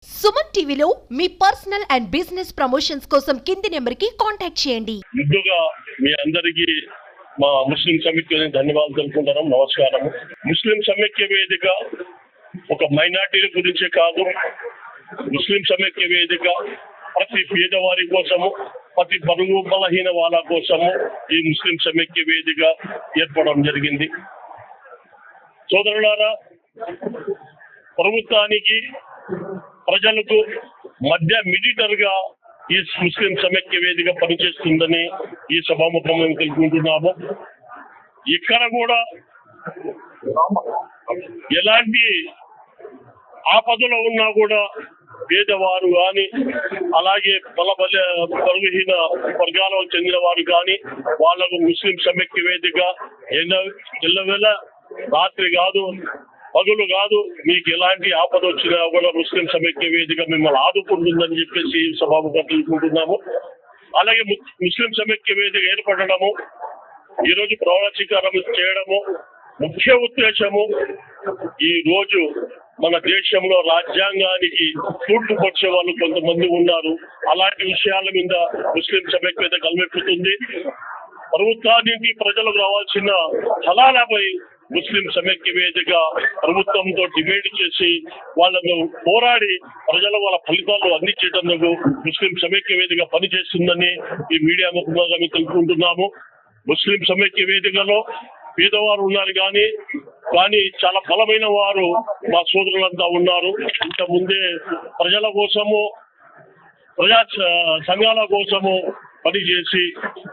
సుమన్ టీవీలో మీ personal and business promotions కోసం కింది నెంబర్కి కాంటాక్ట్ చేయండి. ముందుగా మీ అందరికీ మా ముస్లిం సమైక్య ధన్యవాదాలు తెలుపుకుంటాం. నమస్కారం. ముస్లిం సమైక్య వేదిక ఒక మైనార్టీల గురించే కాదు, ముస్లిం సమైక్య వేదిక ప్రతి పేదవారి కోసము, ప్రతి బరువు బలహీన వాళ్ళ కోసము ఈ ముస్లిం సమైక్య వేదిక ఏర్పడడం జరిగింది. సోదరులారా, ప్రభుత్వానికి ప్రజలకు మధ్య మీడియేటర్ గా ఈ ముస్లిం సమైక్య వేదిక పనిచేస్తుందని ఈ సభాముఖంగా తెలుసుకుంటున్నాము. ఇక్కడ కూడా ఎలాంటి ఆపదలో ఉన్నా కూడా పేదవారు కానీ, అలాగే బలహీన వర్గాలకు చెందిన వారు కానీ వాళ్లకు ముస్లిం సమైక్య వేదిక ఎల్లవేళ రాత్రి కాదు పగులు కాదు, మీకు ఎలాంటి ఆపద వచ్చినా కూడా ముస్లిం సమైక్య వేదిక మిమ్మల్ని ఆదుకుంటుందని చెప్పేసి సభాముఖంగా తెలుసుకుంటున్నాము. అలాగే ముస్లిం సమైక్య వేదిక ఏర్పడము, ఈరోజు ప్రమాణ స్వీకారం చేయడము ముఖ్య ఉద్దేశము, ఈ రోజు మన దేశంలో రాజ్యాంగానికి తూర్పుపరిచే వాళ్ళు కొంతమంది ఉన్నారు. అలాంటి విషయాల మీద ముస్లిం సమైక్య వేదిక కలమెప్పుతుంది. ప్రభుత్వానికి ప్రజలకు రావాల్సిన ఫలాలపై ముస్లిం సమైక్య వేదిక ప్రభుత్వంతో డిమాండ్ చేసి వాళ్ళను పోరాడి వాళ్ళ ఫలితాలు అందించేటందుకు ముస్లిం సమైక్య వేదిక పనిచేస్తుందని ఈ మీడియా ముఖంగా మేము తెలుసుకుంటున్నాము. ముస్లిం సమైక్య వేదికలో పేదవారు ఉన్నారు కానీ చాలా బలమైన వారు మా సోదరులంతా ఉన్నారు. ఇంతకుముందే ప్రజల కోసము, ప్రజా సంఘాల కోసము పనిచేసి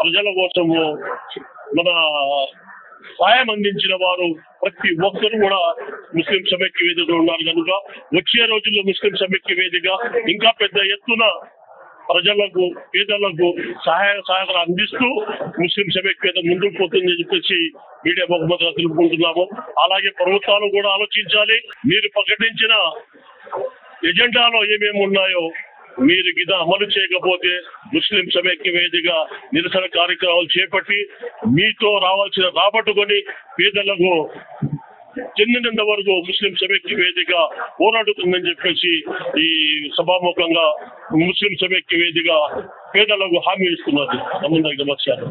ప్రజల కోసము మన సాయం అందించిన వారు ప్రతి ఒక్కరు కూడా ముస్లిం సమైక్య వేదికలో ఉన్నారు. కనుక వచ్చే రోజుల్లో ముస్లిం సమైక్య వేదిక ఇంకా పెద్ద ఎత్తున ప్రజలకు, పేదలకు సహాయకాలు అందిస్తూ ముస్లిం సమైక్య వేదిక ముందుకు పోతుందని చెప్పేసి మీడియా బహుమతిగా తెలుపుకుంటున్నాము. అలాగే ప్రభుత్వాలు కూడా ఆలోచించాలి. మీరు ప్రకటించిన ఎజెండాలో ఏమేమి ఉన్నాయో మీరు గిద అమలు చేయకపోతే ముస్లిం సమైక్య వేదిక నిరసన కార్యక్రమాలు చేపట్టి మీతో రావాల్సిన రాబట్టుకొని పేదలకు చెందినంత వరకు ముస్లిం సమైక్య వేదిక పోరాడుతుందని చెప్పేసి ఈ సభాముఖంగా ముస్లిం సమైక్య వేదిక పేదలకు హామీ ఇస్తున్నది. నమస్కారం.